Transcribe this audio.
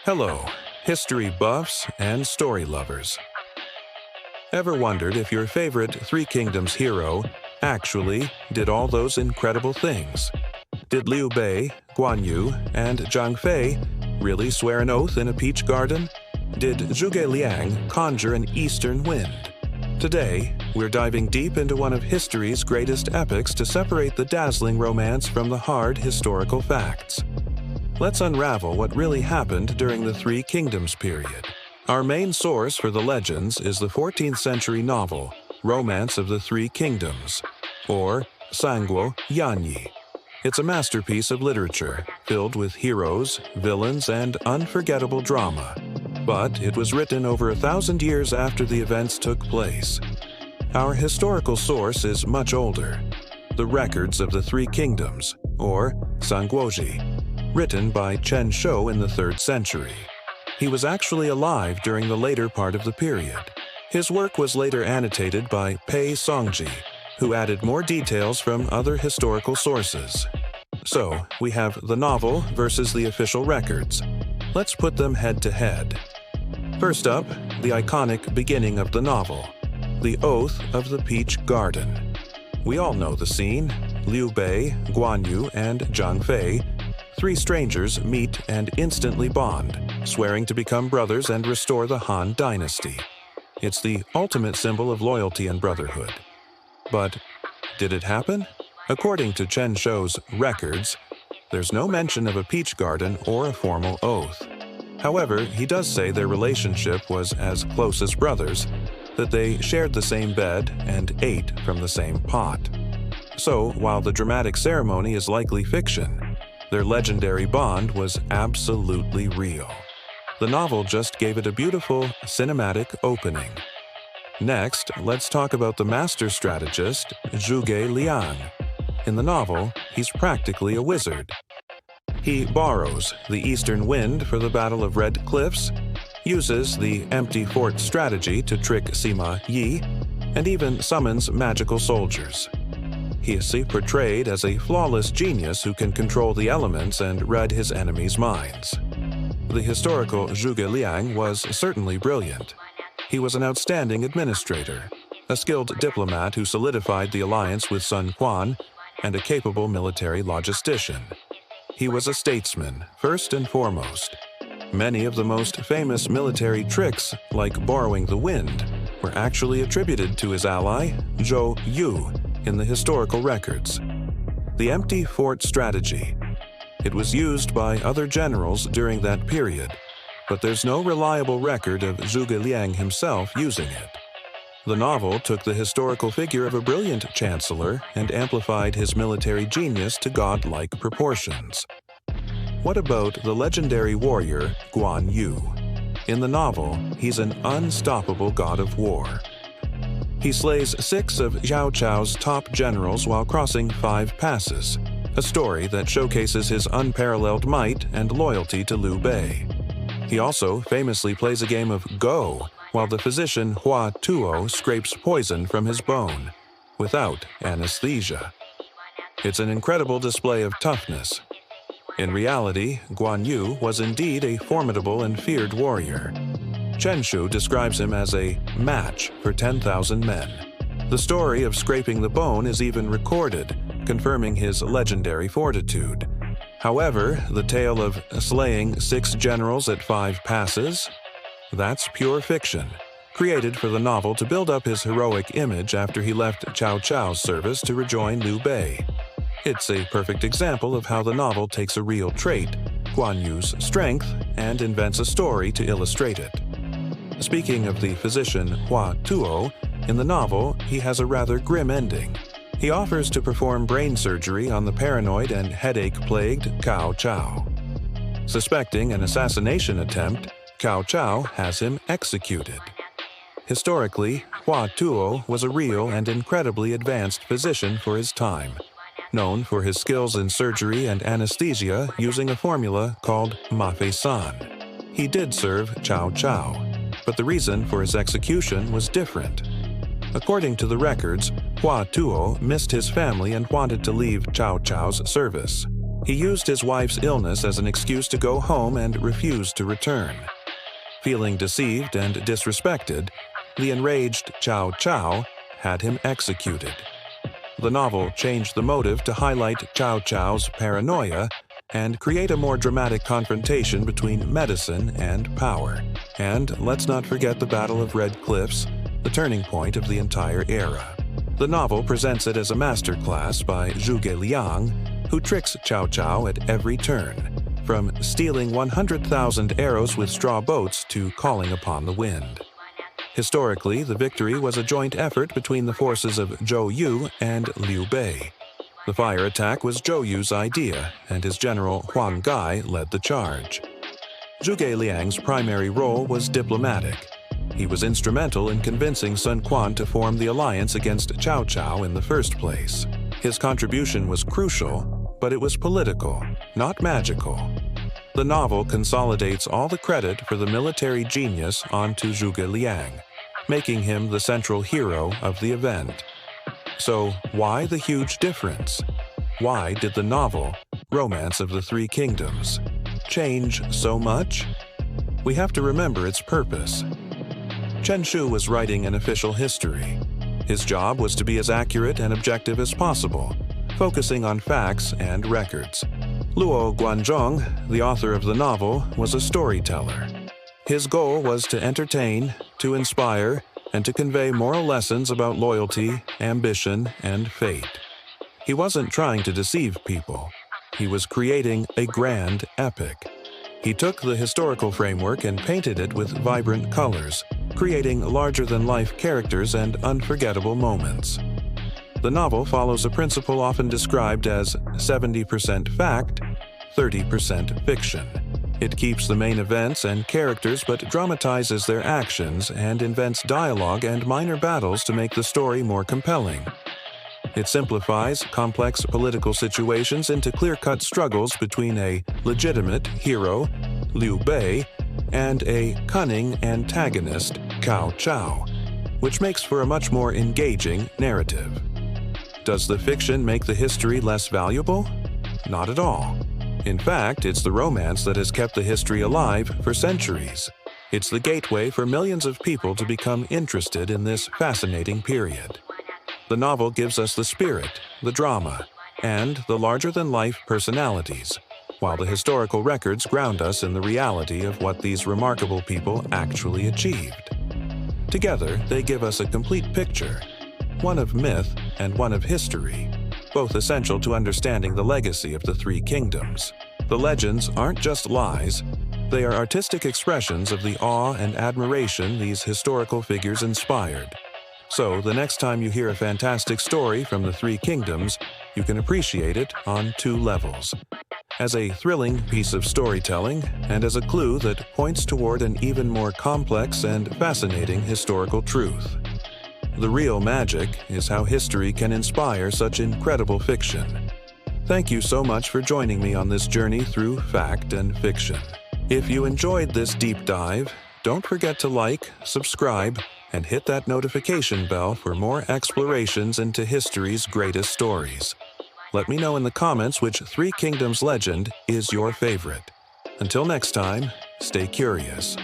Hello, history buffs and story lovers. Ever wondered if your favorite Three Kingdoms hero actually did all those incredible things? Did Liu Bei, Guan Yu, and Zhang Fei really swear an oath in a peach garden? Did Zhuge Liang conjure an eastern wind? Today, we're diving deep into one of history's greatest epics to separate the dazzling romance from the hard historical facts. Let's unravel what really happened during the Three Kingdoms period. Our main source for the legends is the 14th century novel, Romance of the Three Kingdoms, or Sanguo Yanyi. It's a masterpiece of literature, filled with heroes, villains, and unforgettable drama. But it was written over 1,000 years after the events took place. Our historical source is much older, the Records of the Three Kingdoms, or Sanguozhi, written by Chen Shou in the 3rd century. He was actually alive during the later part of the period. His work was later annotated by Pei Songji, who added more details from other historical sources. So, we have the novel versus the official records. Let's put them head to head. First up, the iconic beginning of the novel, the Oath of the Peach Garden. We all know the scene. Liu Bei, Guan Yu, and Zhang Fei, three strangers, meet and instantly bond, swearing to become brothers and restore the Han dynasty. It's the ultimate symbol of loyalty and brotherhood. But did it happen? According to Chen Shou's records, there's no mention of a peach garden or a formal oath. However, he does say their relationship was as close as brothers, that they shared the same bed and ate from the same pot. So, while the dramatic ceremony is likely fiction, their legendary bond was absolutely real. The novel just gave it a beautiful, cinematic opening. Next, let's talk about the master strategist, Zhuge Liang. In the novel, he's practically a wizard. He borrows the eastern wind for the Battle of Red Cliffs, uses the empty fort strategy to trick Sima Yi, and even summons magical soldiers. He is portrayed as a flawless genius who can control the elements and read his enemies' minds. The historical Zhuge Liang was certainly brilliant. He was an outstanding administrator, a skilled diplomat who solidified the alliance with Sun Quan, and a capable military logistician. He was a statesman, first and foremost. Many of the most famous military tricks, like borrowing the wind, were actually attributed to his ally, Zhou Yu, in the historical records. The empty fort strategy. It was used by other generals during that period, but there's no reliable record of Zhuge Liang himself using it. The novel took the historical figure of a brilliant chancellor and amplified his military genius to godlike proportions. What about the legendary warrior Guan Yu? In the novel, he's an unstoppable god of war. He slays 6 of Zhao Chao's top generals while crossing 5 passes, a story that showcases his unparalleled might and loyalty to Liu Bei. He also famously plays a game of Go while the physician Hua Tuo scrapes poison from his bone, without anesthesia. It's an incredible display of toughness. In reality, Guan Yu was indeed a formidable and feared warrior. Chen Shou describes him as a match for 10,000 men. The story of scraping the bone is even recorded, confirming his legendary fortitude. However, the tale of slaying 6 generals at 5 passes? That's pure fiction, created for the novel to build up his heroic image after he left Cao Cao's service to rejoin Liu Bei. It's a perfect example of how the novel takes a real trait, Guan Yu's strength, and invents a story to illustrate it. Speaking of the physician Hua Tuo, in the novel, he has a rather grim ending. He offers to perform brain surgery on the paranoid and headache-plagued Cao Cao. Suspecting an assassination attempt, Cao Cao has him executed. Historically, Hua Tuo was a real and incredibly advanced physician for his time, known for his skills in surgery and anesthesia using a formula called Mafei-san. He did serve Cao Cao, but the reason for his execution was different. According to the records, Hua Tuo missed his family and wanted to leave Cao Cao's service. He used his wife's illness as an excuse to go home and refused to return. Feeling deceived and disrespected, the enraged Cao Cao had him executed. The novel changed the motive to highlight Cao Cao's paranoia and create a more dramatic confrontation between medicine and power. And let's not forget the Battle of Red Cliffs, the turning point of the entire era. The novel presents it as a masterclass by Zhuge Liang, who tricks Cao Cao at every turn, from stealing 100,000 arrows with straw boats to calling upon the wind. Historically, the victory was a joint effort between the forces of Zhou Yu and Liu Bei. The fire attack was Zhou Yu's idea, and his general Huang Gai led the charge. Zhuge Liang's primary role was diplomatic. He was instrumental in convincing Sun Quan to form the alliance against Cao Cao in the first place. His contribution was crucial, but it was political, not magical. The novel consolidates all the credit for the military genius onto Zhuge Liang, making him the central hero of the event. So, why the huge difference? Why did the novel, Romance of the Three Kingdoms, change so much? We have to remember its purpose. Chen Shu was writing an official history. His job was to be as accurate and objective as possible, focusing on facts and records. Luo Guanzhong, the author of the novel, was a storyteller. His goal was to entertain, to inspire, and to convey moral lessons about loyalty, ambition, and fate. He wasn't trying to deceive people. He was creating a grand epic. He took the historical framework and painted it with vibrant colors, creating larger-than-life characters and unforgettable moments. The novel follows a principle often described as 70% fact, 30% fiction. It keeps the main events and characters but dramatizes their actions and invents dialogue and minor battles to make the story more compelling. It simplifies complex political situations into clear-cut struggles between a legitimate hero, Liu Bei, and a cunning antagonist, Cao Cao, which makes for a much more engaging narrative. Does the fiction make the history less valuable? Not at all. In fact, it's the romance that has kept the history alive for centuries. It's the gateway for millions of people to become interested in this fascinating period. The novel gives us the spirit, the drama, and the larger-than-life personalities, while the historical records ground us in the reality of what these remarkable people actually achieved. Together, they give us a complete picture, one of myth and one of history, both essential to understanding the legacy of the Three Kingdoms. The legends aren't just lies, they are artistic expressions of the awe and admiration these historical figures inspired. So, the next time you hear a fantastic story from the Three Kingdoms, you can appreciate it on two levels: as a thrilling piece of storytelling and as a clue that points toward an even more complex and fascinating historical truth. The real magic is how history can inspire such incredible fiction. Thank you so much for joining me on this journey through fact and fiction. If you enjoyed this deep dive, don't forget to like, subscribe, and hit that notification bell for more explorations into history's greatest stories. Let me know in the comments which Three Kingdoms legend is your favorite. Until next time, stay curious.